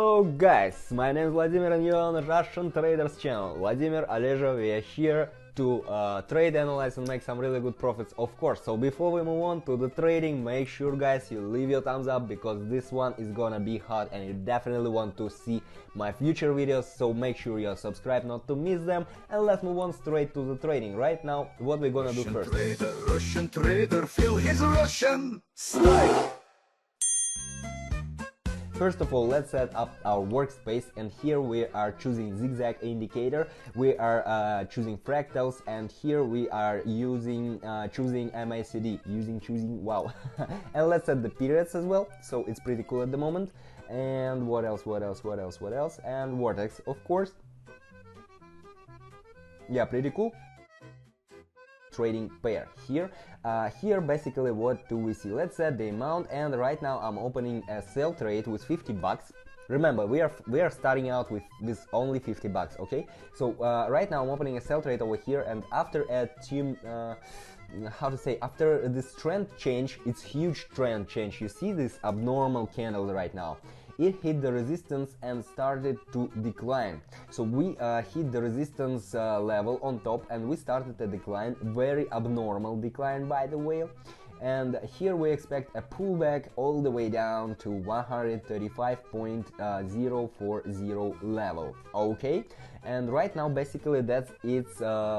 Hello guys, my name is Vladimir and you're on Russian Traders channel. Vladimir, Aleja, we are here to trade, analyze and make some really good profits, of course. So before we move on to the trading, make sure guys you leave your thumbs up because this one is gonna be hot and you definitely want to see my future videos, so make sure you're subscribed not to miss them. And let's move on straight to the trading. Right now, what we're gonna do first. Russian trader, feel his Russian strike. First of all, let's set up our workspace, and here we are choosing zigzag indicator, we are choosing fractals, and here we are choosing MACD, wow. And let's set the periods as well, so it's pretty cool at the moment. And what else, and vortex, of course. Yeah, pretty cool. Trading pair here. Here basically what do we see? Let's set the amount, and right now I'm opening a sell trade with 50 bucks. Remember, we are starting out with only 50 bucks, okay? So right now I'm opening a sell trade over here, and after a after this trend change, it's huge trend change. You see this abnormal candle right now. It hit the resistance and started to decline. So we hit the resistance level on top and we started a decline, very abnormal decline by the way. And here we expect a pullback all the way down to 135.040 level, okay? And right now basically that's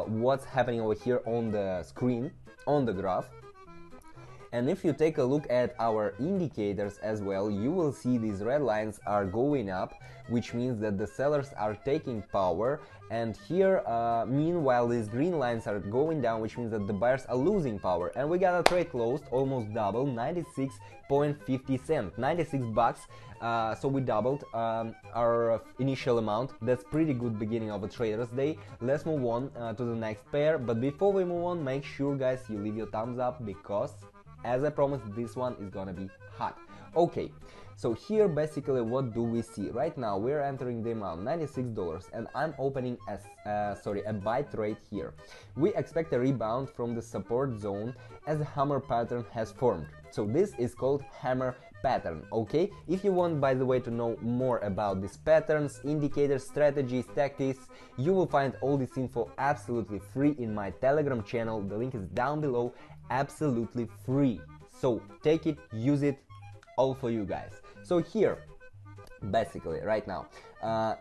what's happening over here on the screen, on the graph. And if you take a look at our indicators as well, you will see these red lines are going up, which means that the sellers are taking power. And here, meanwhile, these green lines are going down, which means that the buyers are losing power. And we got a trade closed, almost double, 96.50 cents, 96 bucks. So we doubled our initial amount. That's pretty good beginning of a trader's day. Let's move on to the next pair. But before we move on, make sure guys you leave your thumbs up because, as I promised, this one is gonna be hot. Okay, so here basically what do we see? Right now we're entering the amount $96 and I'm opening a buy trade here. We expect a rebound from the support zone as a hammer pattern has formed. So this is called hammer pattern, okay? If you want, by the way, to know more about these patterns, indicators, strategies, tactics, you will find all this info absolutely free in my Telegram channel. The link is down below, absolutely free. So take it, use it, all for you guys. So here, basically, right now,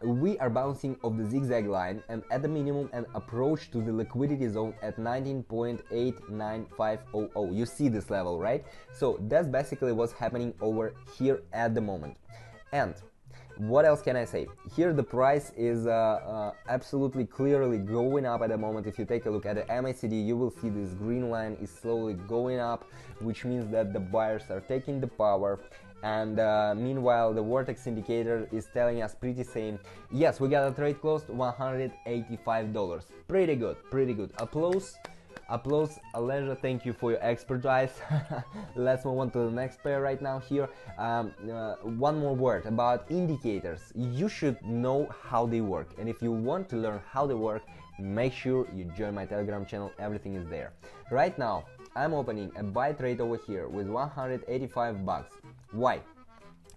we are bouncing off the zigzag line and at the minimum an approach to the liquidity zone at 19.89500. You see this level, right? So that's basically what's happening over here at the moment. And what else can I say? Here the price is absolutely clearly going up at the moment. If you take a look at the MACD, you will see this green line is slowly going up, which means that the buyers are taking the power. And meanwhile the vortex indicator is telling us pretty same. Yes, we got a trade closed, $185. Pretty good, pretty good. Applause, Aleja, thank you for your expertise. Let's move on to the next pair right now here. One more word about indicators. You should know how they work, and if you want to learn how they work, make sure you join my Telegram channel, everything is there. Right now I'm opening a buy trade over here with 185 bucks. Why?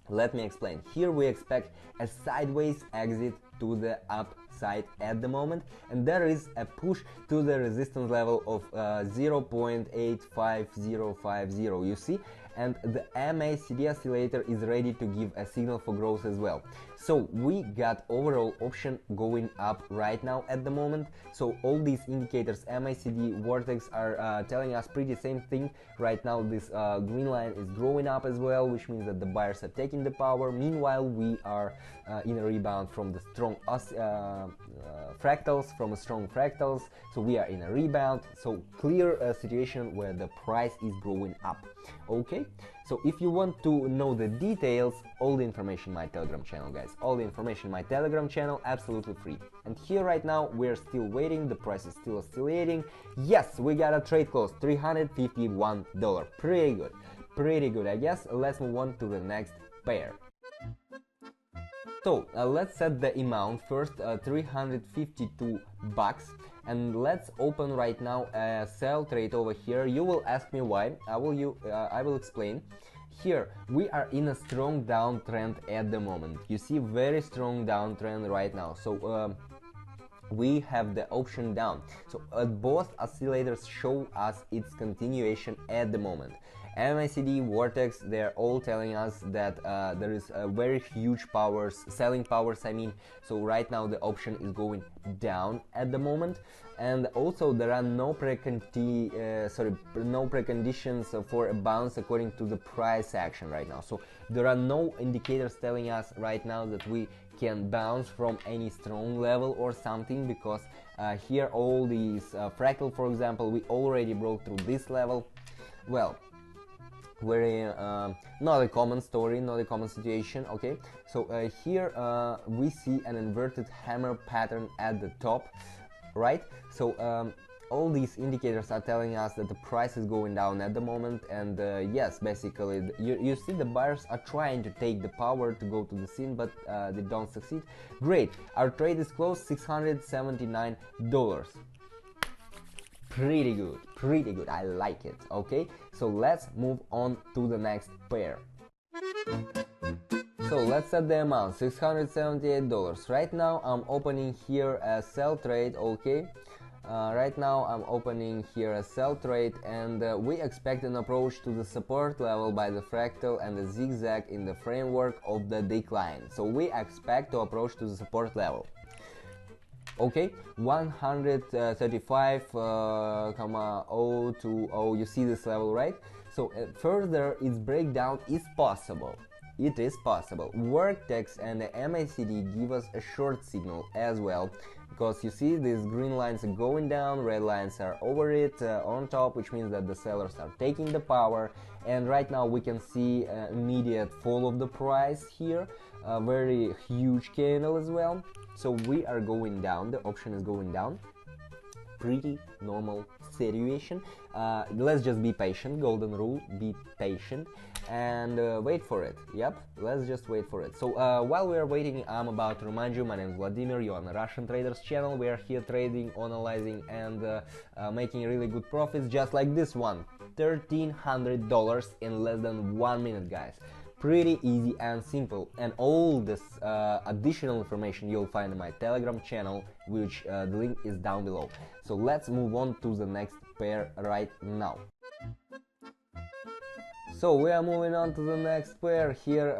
Let me explain. Here we expect a sideways exit to the upside at the moment, and there is a push to the resistance level of 0.85050, you see, and the MACD oscillator is ready to give a signal for growth as well. So we got overall option going up right now at the moment. So all these indicators, MACD, vortex, are telling us pretty same thing. Right now this green line is growing up as well, which means that the buyers are taking the power. Meanwhile we are in a rebound from the strong fractals, so we are in a rebound. So clear situation where the price is growing up. Okay, so if you want to know the details, all the information in my Telegram channel, guys, all the information in my Telegram channel, absolutely free. And here right now we're still waiting, the price is still oscillating. Yes, we got a trade close, $351. Pretty good, I guess. Let's move on to the next pair. So let's set the amount first, 352 bucks, and let's open right now a sell trade over here. You will ask me why. I will explain. Here we are in a strong downtrend at the moment. You see very strong downtrend right now. So we have the option down. So both oscillators show us its continuation at the moment. MACD, Vortex, they're all telling us that there is a very huge powers, selling powers I mean. So right now the option is going down at the moment, and also there are no preconditions for a bounce according to the price action right now. So there are no indicators telling us right now that we can bounce from any strong level or something, because here all these fractal, for example, we already broke through this level. Well, very not a common story, not a common situation. Okay, so here we see an inverted hammer pattern at the top, right? So all these indicators are telling us that the price is going down at the moment, and yes, basically you see the buyers are trying to take the power to go to the scene, but they don't succeed. Great, our trade is closed, $679. Pretty good, I like it. Okay, so let's move on to the next pair. So let's set the amount, $678. Right now I'm opening here a sell trade. Okay, right now I'm opening here a sell trade, and we expect an approach to the support level by the fractal and the zigzag in the framework of the decline. So we expect to approach to the support level. Okay, 135,020, you see this level, right? So further its breakdown is possible. It is possible. Vortex and the MACD give us a short signal as well, because you see these green lines are going down, red lines are over it on top, which means that the sellers are taking the power, and right now we can see immediate fall of the price here, a very huge candle as well. So we are going down, the option is going down. Pretty normal situation. Let's just be patient, golden rule, be patient and wait for it. Yep, let's just wait for it. So while we are waiting, I'm about to remind you, my name is Vladimir, you're on the Russian Traders channel. We are here trading, analyzing and making really good profits, just like this one, $1,300 in less than 1 minute, guys. Pretty easy and simple, and all this additional information you'll find in my Telegram channel, which the link is down below. So let's move on to the next pair right now. So we are moving on to the next pair here,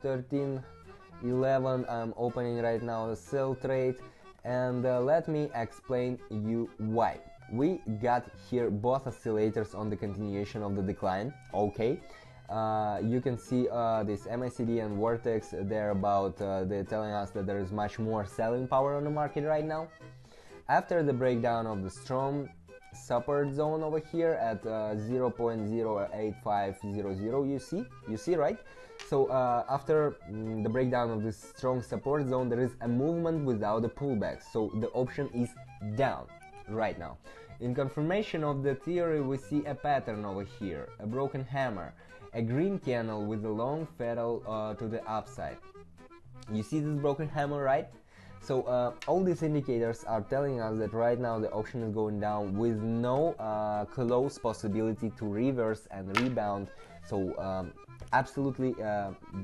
1311. I'm opening right now a sell trade, and let me explain you why. We got here both oscillators on the continuation of the decline. Okay. You can see this MACD and Vortex, they're telling us that there is much more selling power on the market right now. After the breakdown of the strong support zone over here at 0.08500, you see, right? So after the breakdown of this strong support zone, there is a movement without a pullback, so the option is down right now. In confirmation of the theory, we see a pattern over here, a broken hammer, a green candle with a long fatal to the upside. You see this broken hammer, right? So all these indicators are telling us that right now the option is going down with no close possibility to reverse and rebound. So absolutely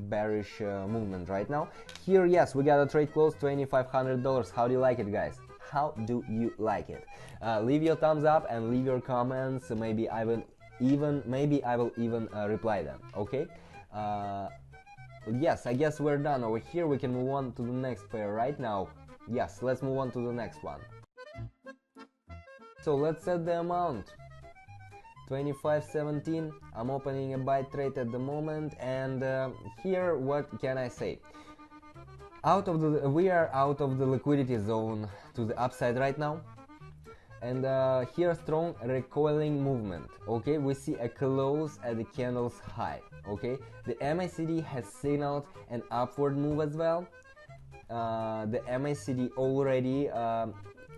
bearish movement right now. Here, yes, we got a trade close, $2,500. How do you like it, guys? How do you like it? Leave your thumbs up and leave your comments. Maybe I will even reply them. Okay, yes, I guess we're done over here. We can move on to the next pair right now. Yes, let's move on to the next one. So let's set the amount, 25.17. I'm opening a buy trade at the moment, and here what can I say? We are out of the liquidity zone to the upside right now. And here strong recoiling movement. Okay, we see a close at the candle's high. Okay, the MACD has signaled an upward move as well. The MACD already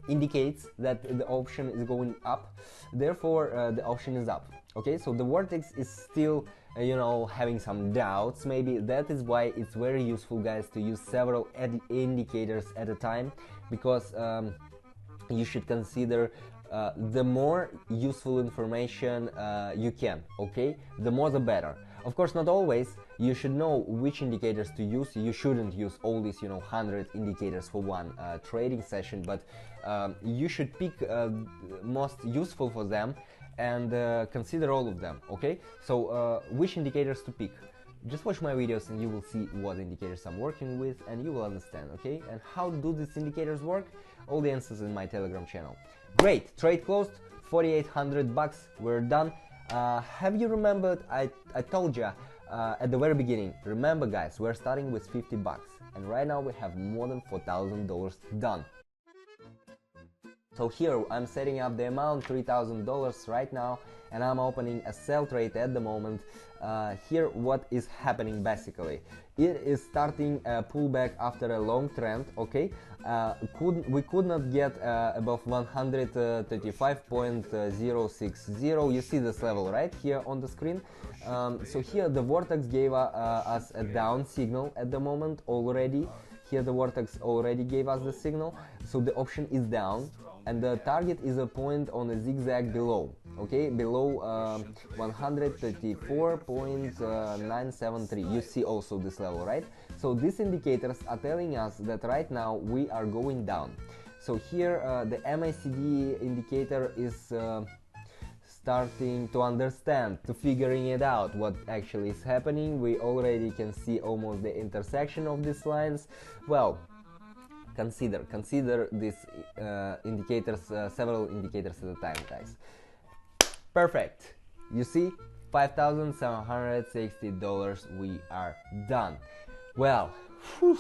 indicates that the option is going up, therefore the option is up. Okay, so the Vortex is still having some doubts. Maybe that is why it's very useful, guys, to use several indicators at a time, because you should consider the more useful information you can, okay? The more the better. Of course, not always. You should know which indicators to use. You shouldn't use all these 100 indicators for one trading session, but you should pick most useful for them and consider all of them. Okay, so which indicators to pick? Just watch my videos and you will see what indicators I'm working with, and you will understand. Okay, and how do these indicators work? All the answers in my Telegram channel. Great, trade closed, 4,800 bucks. We're done. Have you remembered? I told you at the very beginning. Remember, guys, we're starting with 50 bucks, and right now we have more than $4,000 done. So here I'm setting up the amount $3,000 right now, and I'm opening a sell trade at the moment. Here what is happening basically, it is starting a pullback after a long trend. Okay, we could not get above 135.060. You see this level right here on the screen. So here the vortex gave us a down signal at the moment already. Here the vortex already gave us the signal, so the option is down, and the target is a point on a zigzag below. Okay, below 134.973. You see also this level, right? So these indicators are telling us that right now we are going down. So here the MACD indicator is starting to understand, to figuring it out what actually is happening. We already can see almost the intersection of these lines. Well, consider these indicators, several indicators at a time, guys. Perfect. You see, $5,760. We are done. Well, whew,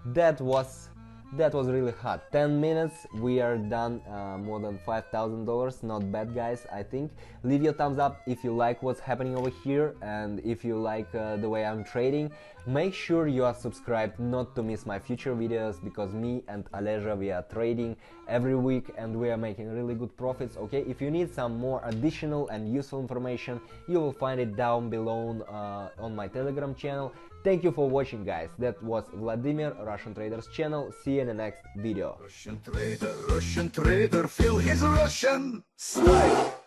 that was really hot. 10 minutes, we are done. More than $5,000. Not bad, guys, I think. Leave your thumbs up if you like what's happening over here, and if you like the way I'm trading. Make sure you are subscribed not to miss my future videos, because me and Aleja, we are trading every week and we are making really good profits. Okay, if you need some more additional and useful information, you will find it down below on my Telegram channel. Thank you for watching, guys. That was Vladimir, Russian Traders channel. See you in the next video. Russian trader, feel his Russian side.